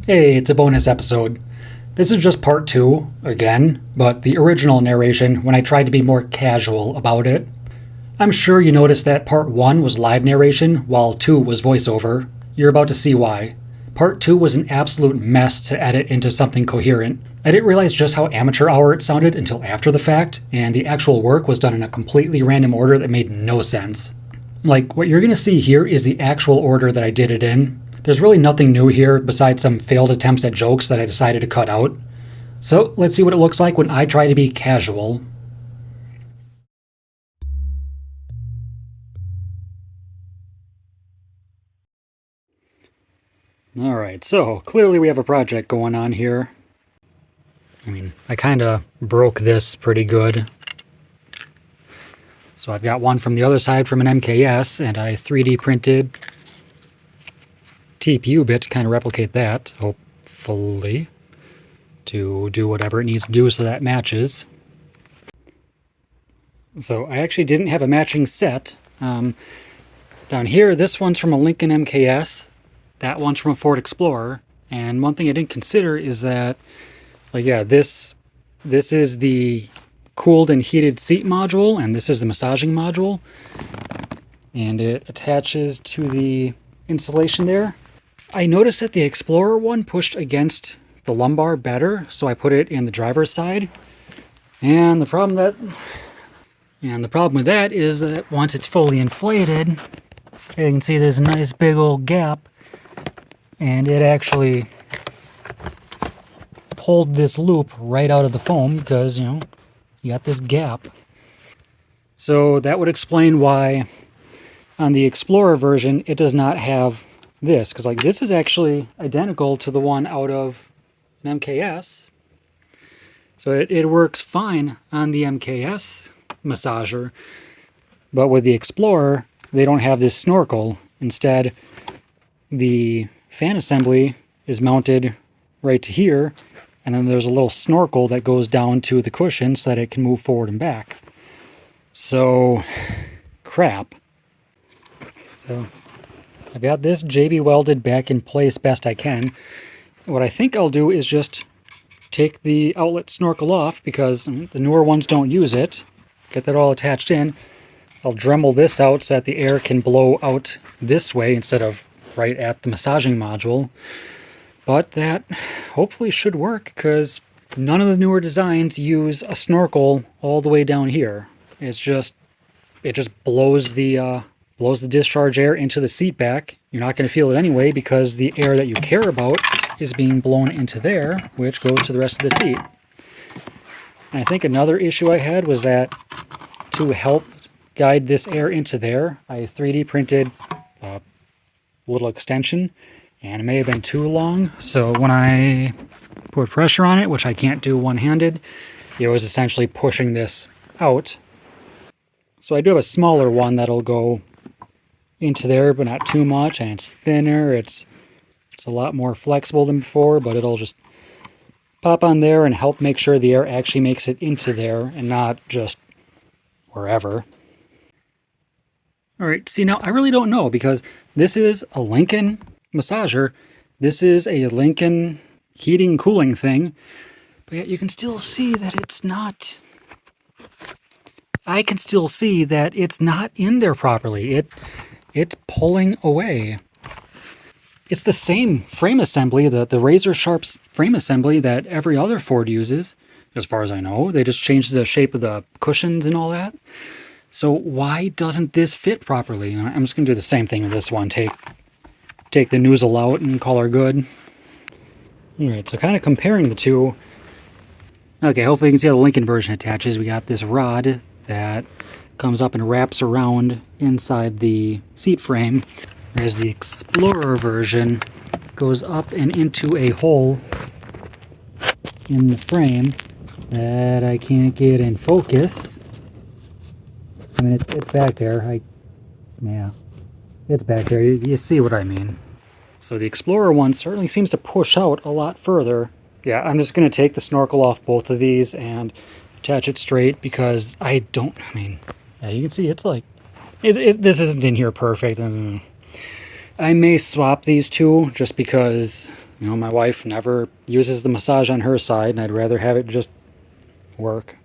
Hey, it's a bonus episode. This is just part 2, again, but the original narration when I tried to be more casual about it. I'm sure you noticed that part 1 was live narration while 2 was voiceover. You're about to see why. Part 2 was an absolute mess to edit into something coherent. I didn't realize just how amateur hour it sounded until after the fact, and the actual work was done in a completely random order that made no sense. Like, what you're gonna see here is the actual order that I did it in. There's really nothing new here besides some failed attempts at jokes that I decided to cut out. So let's see what it looks like when I try to be casual. Alright, so clearly we have a project going on here. I kinda broke this pretty good. So I've got one from the other side from an MKS, and I 3D printed TPU bit to kind of replicate that, hopefully, to do whatever it needs to do so that matches. So I actually didn't have a matching set. Down here, this one's from a Lincoln MKS, that one's from a Ford Explorer, and one thing I didn't consider is that, this is the cooled and heated seat module, and this is the massaging module, and it attaches to the insulation there. I noticed that the Explorer one pushed against the lumbar better, so I put it in the driver's side. And the problem with that is that once it's fully inflated, you can see there's a nice big old gap, and it actually pulled this loop right out of the foam because, you got this gap. So that would explain why on the Explorer version it does not have this, because this is actually identical to the one out of an MKS. So it works fine on the MKS massager, but with the Explorer, they don't have this snorkel. Instead, the fan assembly is mounted right to here, and then there's a little snorkel that goes down to the cushion so that it can move forward and back. So, crap. So, I've got this JB welded back in place best I can. What I think I'll do is just take the outlet snorkel off because the newer ones don't use it. Get that all attached in. I'll Dremel this out so that the air can blow out this way instead of right at the massaging module. But that hopefully should work because none of the newer designs use a snorkel all the way down here. It just blows the discharge air into the seat back. You're not going to feel it anyway because the air that you care about is being blown into there, which goes to the rest of the seat. And I think another issue I had was that to help guide this air into there, I 3D printed a little extension, and it may have been too long. So when I put pressure on it, which I can't do one-handed, it was essentially pushing this out. So I do have a smaller one that'll go into there, but not too much, and it's thinner. It's a lot more flexible than before, but it'll just pop on there and help make sure the air actually makes it into there and not just wherever. All right, see, now I really don't know because this is a Lincoln massager. This is a Lincoln heating cooling thing, but yet you can still see that it's not. I can still see that it's not in there properly. It's pulling away. It's the same frame assembly, the razor sharp frame assembly that every other Ford uses, as far as I know. They just changed the shape of the cushions and all that. So why doesn't this fit properly? I'm just going to do the same thing with this one. Take the nozzle out and call her good. All right, so kind of comparing the two. Okay, hopefully you can see how the Lincoln version attaches. We got this rod that comes up and wraps around inside the seat frame, whereas the Explorer version goes up and into a hole in the frame that I can't get in focus. I mean, it's back there. It's back there. You see what I mean. So the Explorer one certainly seems to push out a lot further. Yeah, I'm just going to take the snorkel off both of these and attach it straight because yeah, you can see it's this isn't in here perfect. I may swap these two just because You know, my wife never uses the massage on her side, and I'd rather have it just work.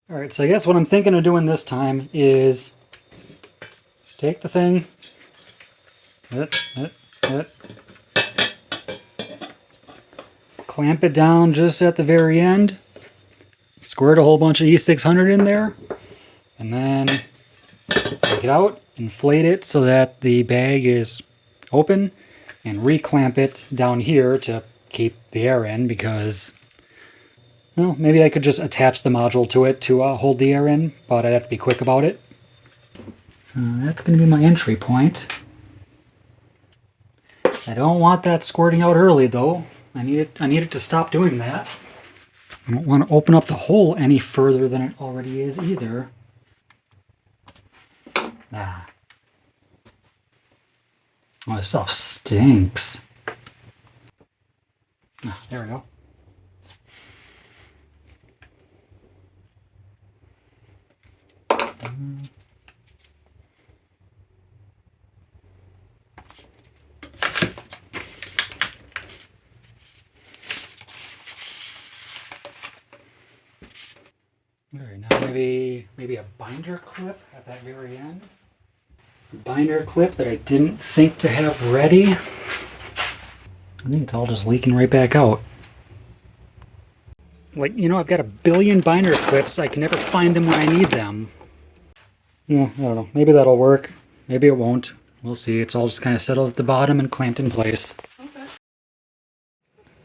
All right, so I guess what I'm thinking of doing this time is take the thing, clamp it down just at the very end, squirt a whole bunch of E600 in there, and then take it out, inflate it so that the bag is open, and reclamp it down here to keep the air in, because, well, maybe I could just attach the module to it to hold the air in, but I'd have to be quick about it. So that's going to be my entry point. I don't want that squirting out early, though. I need it to stop doing that. I don't want to open up the hole any further than it already is either. Ah. Oh, this stuff stinks. Ah, there we go. All right, now maybe a binder clip at that very end. A binder clip that I didn't think to have ready. I think it's all just leaking right back out. Like, you know, I've got a billion binder clips. I can never find them when I need them. Yeah, I don't know. Maybe that'll work. Maybe it won't. We'll see. It's all just kind of settled at the bottom and clamped in place. Okay.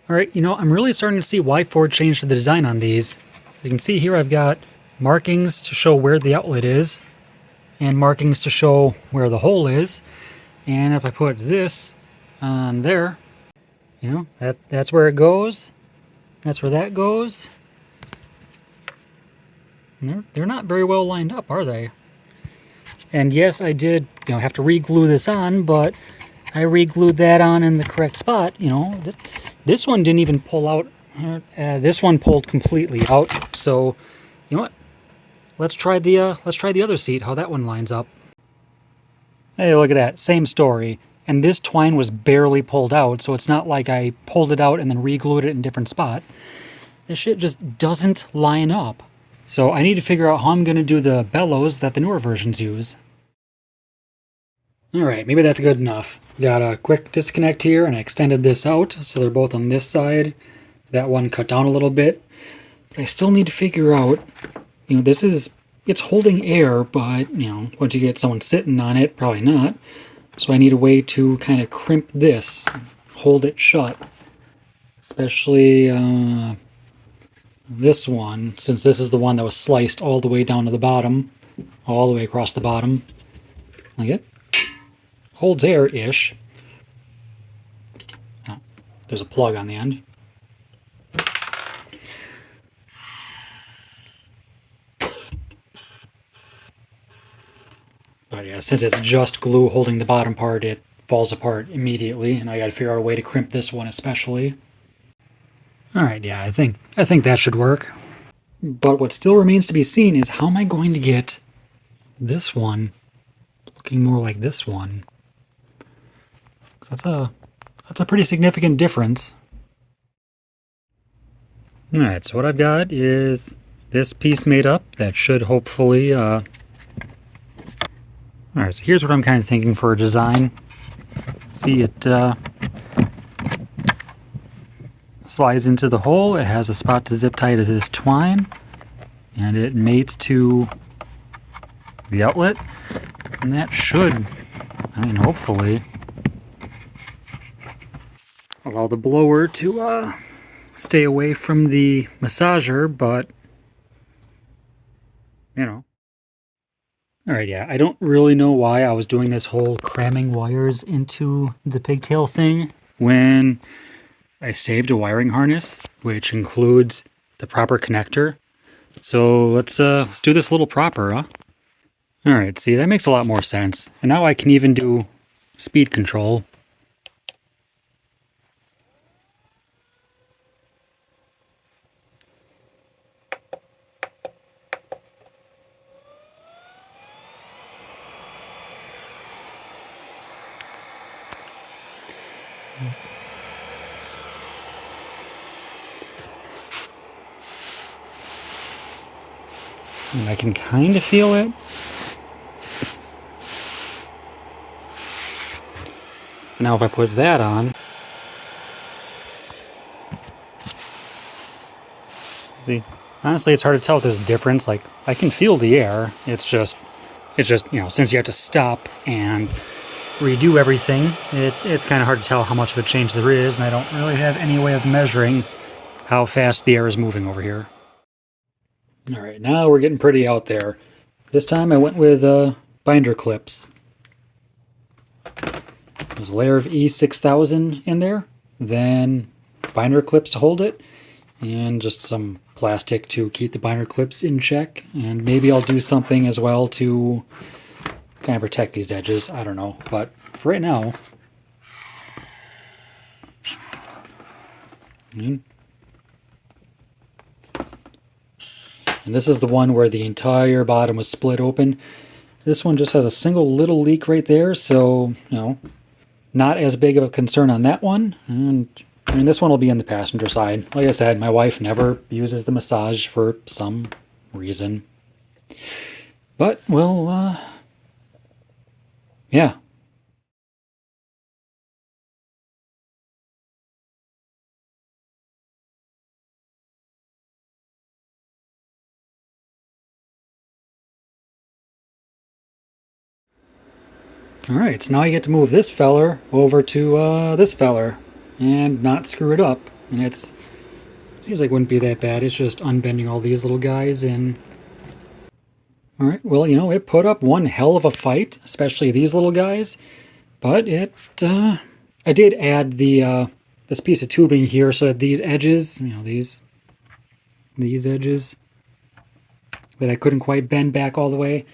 All right, you know, I'm really starting to see why Ford changed the design on these. As you can see here, I've got markings to show where the outlet is, and markings to show where the hole is. And if I put this on there, you know, that's where it goes. That's where that goes. And they're not very well lined up, are they? And yes, I did, you know, have to re-glue this on, but I re-glued that on in the correct spot. You know, this one didn't even pull out. This one pulled completely out. So, you know what? Let's try the other seat. How that one lines up. Hey, look at that. Same story. And this twine was barely pulled out, so it's not like I pulled it out and then re-glued it in a different spot. This shit just doesn't line up. So I need to figure out how I'm going to do the bellows that the newer versions use. Alright, maybe that's good enough. Got a quick disconnect here, and I extended this out, so they're both on this side. That one cut down a little bit. But I still need to figure out, you know, it's holding air, but, you know, once you get someone sitting on it, probably not. So I need a way to kind of crimp this, hold it shut. Especially this one, since this is the one that was sliced all the way down to the bottom, all the way across the bottom. Like it holds air-ish. Oh, there's a plug on the end. But yeah, since it's just glue holding the bottom part, it falls apart immediately, and I gotta figure out a way to crimp this one especially. Alright, yeah, I think that should work. But what still remains to be seen is how am I going to get this one looking more like this one? That's a pretty significant difference. Alright, so what I've got is this piece made up that should hopefully alright, so here's what I'm kind of thinking for a design. See, it slides into the hole. It has a spot to zip tie to this twine, and it mates to the outlet, and that should, I mean, hopefully allow the blower to stay away from the massager, but, you know. Alright, yeah, I don't really know why I was doing this whole cramming wires into the pigtail thing when I saved a wiring harness, which includes the proper connector. So let's do this a little proper, huh? Alright, see, that makes a lot more sense. And now I can even do speed control. And I can kind of feel it. Now if I put that on, see, honestly it's hard to tell if there's a difference. Like, I can feel the air, it's just, you know, since you have to stop and redo everything, it's kind of hard to tell how much of a change there is, and I don't really have any way of measuring how fast the air is moving over here. Alright, now we're getting pretty out there. This time I went with binder clips. There's a layer of E6000 in there, then binder clips to hold it, and just some plastic to keep the binder clips in check. And maybe I'll do something as well to kind of protect these edges. I don't know, but for right now, and this is the one where the entire bottom was split open. This one just has a single little leak right there, so, you know, not as big of a concern on that one. And I mean, this one will be in the passenger side. Like I said, my wife never uses the massage for some reason. But, well, yeah. Alright, so now I get to move this feller over to this feller and not screw it up. And it seems like it wouldn't be that bad. It's just unbending all these little guys. And alright, well, you know, it put up one hell of a fight, especially these little guys. But I did add the this piece of tubing here so that these edges, you know, these edges that I couldn't quite bend back all the way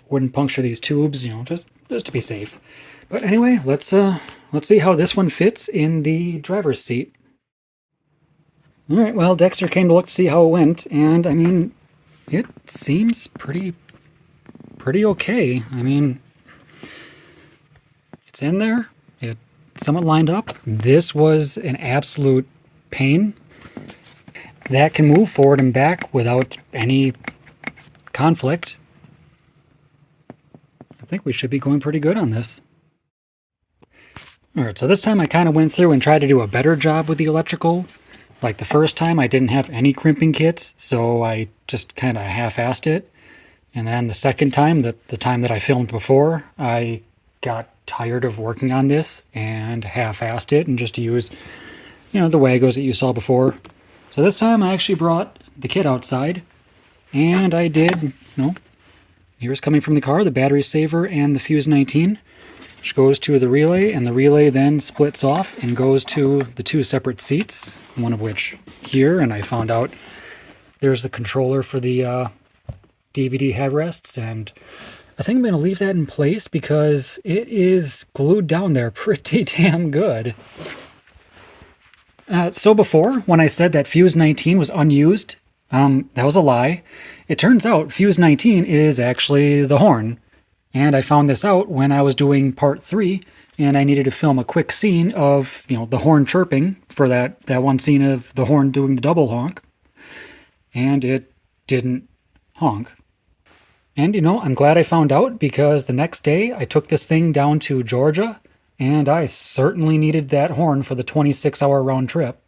wouldn't puncture these tubes, you know, just to be safe. But anyway, let's see how this one fits in the driver's seat. All right, well, Dexter came to look to see how it went, and I mean, it seems pretty okay. I mean, it's in there. It's somewhat lined up. This was an absolute pain. That can move forward and back without any conflict. I think we should be going pretty good on this. Alright, so this time I kind of went through and tried to do a better job with the electrical. Like the first time I didn't have any crimping kits, so I just kind of half-assed it. And then the second time, the time that I filmed before, I got tired of working on this and half-assed it and just used, you know, the Wagos that you saw before. So this time I actually brought the kit outside, and I did, you know, here's coming from the car, the battery saver and the fuse 19, which goes to the relay, and the relay then splits off and goes to the two separate seats, one of which here, and I found out there's the controller for the DVD headrests, and I think I'm going to leave that in place because it is glued down there pretty damn good. So before, when I said that fuse 19 was unused, that was a lie. It turns out fuse 19 is actually the horn. And I found this out when I was doing part 3, and I needed to film a quick scene of, you know, the horn chirping for that one scene of the horn doing the double honk. And it didn't honk. And, you know, I'm glad I found out, because the next day I took this thing down to Georgia, and I certainly needed that horn for the 26-hour round trip.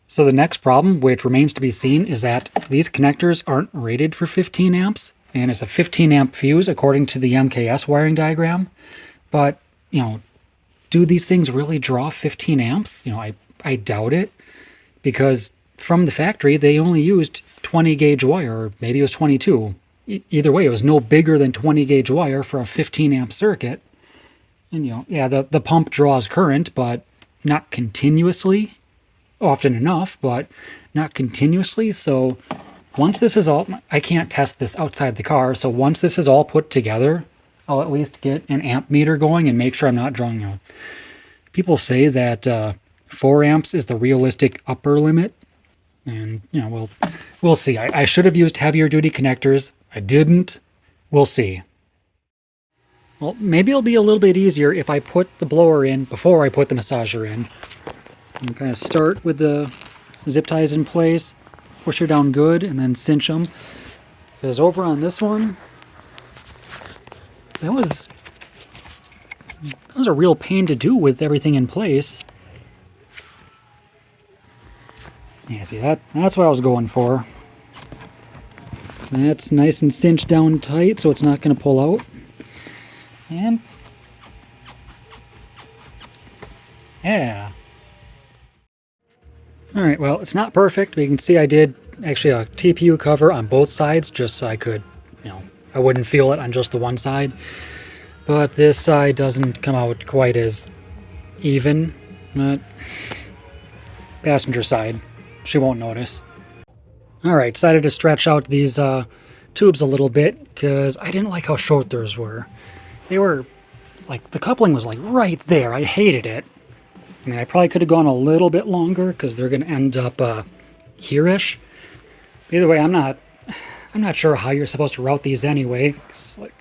So the next problem, which remains to be seen, is that these connectors aren't rated for 15 amps, and it's a 15 amp fuse according to the MKS wiring diagram. But, you know, do these things really draw 15 amps? You know, I doubt it, because from the factory they only used 20 gauge wire, or maybe it was 22. Either way, it was no bigger than 20 gauge wire for a 15 amp circuit. And, you know, yeah, the pump draws current, but not continuously. Often enough, but not continuously. So once this is all, I can't test this outside the car, so once this is all put together, I'll at least get an amp meter going and make sure I'm not drawing, you know. People say that 4 amps is the realistic upper limit, and, you know, we'll see. I should have used heavier duty connectors. I didn't. We'll see. Well, maybe it'll be a little bit easier if I put the blower in before I put the massager in. And kind of start with the zip ties in place, push her down good, and then cinch them. Because over on this one, that was a real pain to do with everything in place. Yeah, see, that's what I was going for. That's nice and cinched down tight so it's not going to pull out. And yeah. Alright, well, it's not perfect, but you can see I did actually a TPU cover on both sides just so I could, I wouldn't feel it on just the one side. But this side doesn't come out quite as even. But passenger side, she won't notice. Alright, decided to stretch out these tubes a little bit because I didn't like how short theirs were. They were, like, the coupling was like right there. I hated it. I mean, I probably could have gone a little bit longer because they're going to end up here-ish. Either way, I'm not sure how you're supposed to route these anyway. It's like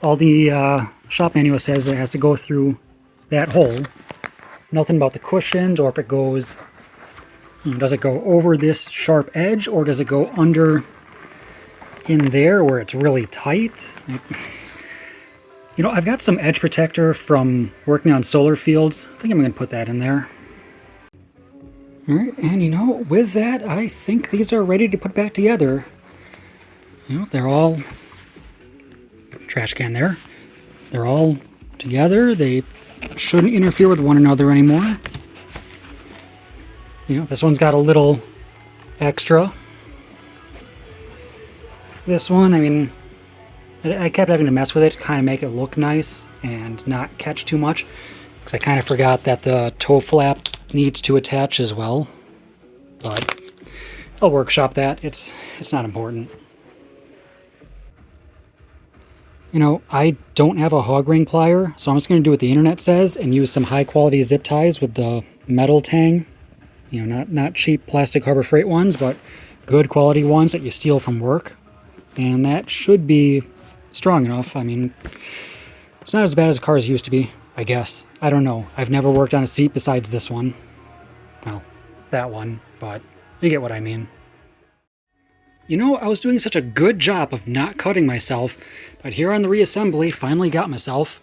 all the shop manual says it has to go through that hole. Nothing about the cushions or if it goes... Does it go over this sharp edge, or does it go under in there where it's really tight? I've got some edge protector from working on solar fields. I think I'm going to put that in there. Alright, and with that, I think these are ready to put back together. They're all... Trash can there. They're all together. They shouldn't interfere with one another anymore. This one's got a little extra. This one, I mean, I kept having to mess with it to kind of make it look nice and not catch too much. Because I kind of forgot that the toe flap needs to attach as well. But I'll workshop that. It's not important. I don't have a hog ring plier, so I'm just going to do what the internet says and use some high quality zip ties with the metal tang. Not cheap plastic Harbor Freight ones, but good quality ones that you steal from work. And that should be strong enough. I mean, it's not as bad as cars used to be, I guess. I don't know. I've never worked on a seat besides this one. Well, that one, but you get what I mean. I was doing such a good job of not cutting myself, but here on the reassembly, finally got myself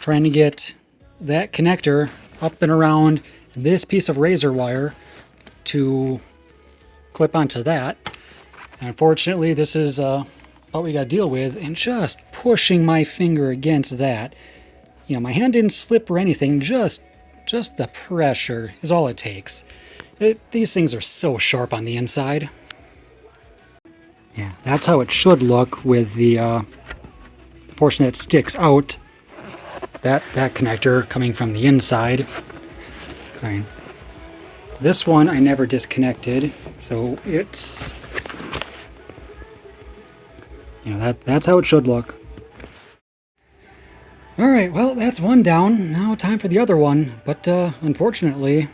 trying to get that connector up and around this piece of razor wire to clip onto that. And unfortunately, this is what we got to deal with, and just pushing my finger against that. My hand didn't slip or anything, just the pressure is all it takes. These things are so sharp on the inside. Yeah, that's how it should look with the portion that sticks out. That connector coming from the inside. Sorry. This one I never disconnected, so it's... that's how it should look. Alright, well, that's one down. Now time for the other one, but unfortunately...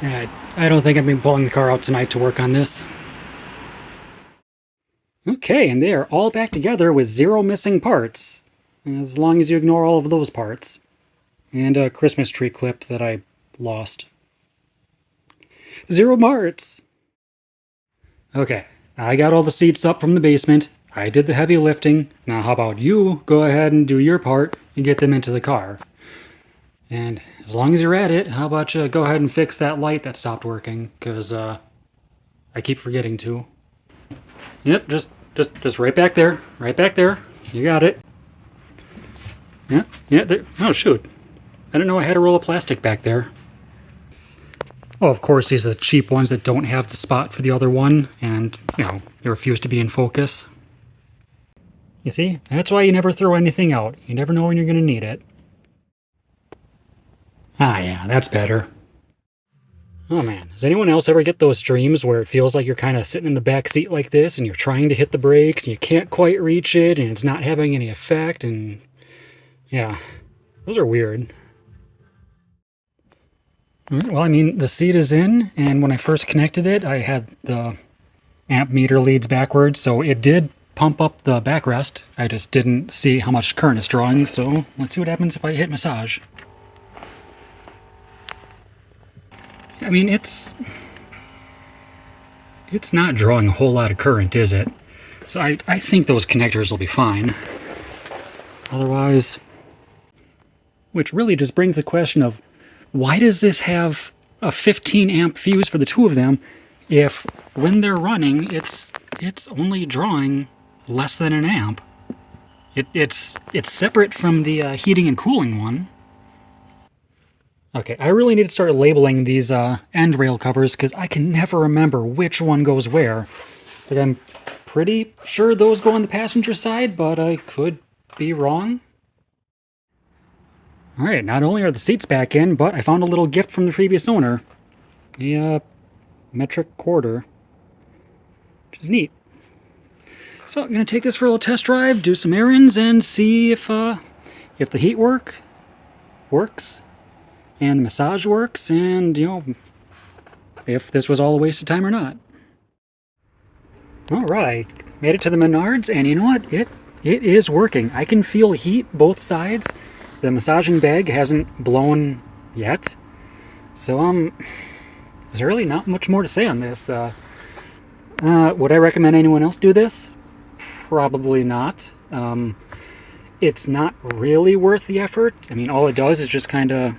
I don't think I'm going to be pulling the car out tonight to work on this. Okay, and they are all back together with 0 missing parts. As long as you ignore all of those parts. And a Christmas tree clip that I lost. 0 parts! Okay, I got all the seats up from the basement. I did the heavy lifting. Now how about you go ahead and do your part and get them into the car. And as long as you're at it, how about you go ahead and fix that light that stopped working, because I keep forgetting to. Yep, just right back there. Right back there. You got it. Yeah, there. Oh shoot. I didn't know I had a roll of plastic back there. Oh, of course, these are the cheap ones that don't have the spot for the other one, and, they refuse to be in focus. You see? That's why you never throw anything out. You never know when you're going to need it. Ah, yeah, that's better. Oh man, does anyone else ever get those dreams where it feels like you're kind of sitting in the back seat like this and you're trying to hit the brakes and you can't quite reach it and it's not having any effect, and yeah, those are weird. Well, I mean, the seat is in, and when I first connected it, I had the amp meter leads backwards, so it did pump up the backrest. I just didn't see how much current it's drawing, so let's see what happens if I hit massage. I mean, it's not drawing a whole lot of current, is it? So I think those connectors will be fine. Otherwise, which really just brings the question of, why does this have a 15 amp fuse for the two of them if when they're running it's only drawing less than an amp? It's separate from the heating and cooling one. Okay, I really need to start labeling these end rail covers because I can never remember which one goes where. Like, I'm pretty sure those go on the passenger side, but I could be wrong. Alright, not only are the seats back in, but I found a little gift from the previous owner. A metric quarter, which is neat. So I'm going to take this for a little test drive, do some errands, and see if the heat works, and the massage works, and, you know, if this was all a waste of time or not. Alright, made it to the Menards, and you know what? It is working. I can feel heat both sides. The massaging bag hasn't blown yet. So, there's really not much more to say on this. Would I recommend anyone else do this? Probably not. It's not really worth the effort. I mean, all it does is just kind of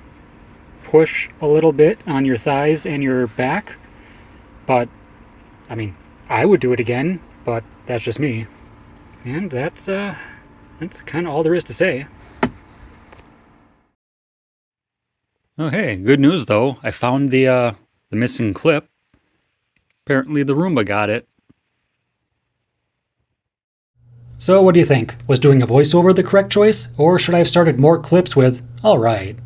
push a little bit on your thighs and your back. But, I mean, I would do it again, but that's just me. And that's kind of all there is to say. Oh hey, good news though. I found the missing clip. Apparently the Roomba got it. So what do you think? Was doing a voiceover the correct choice? Or should I have started more clips with, alright?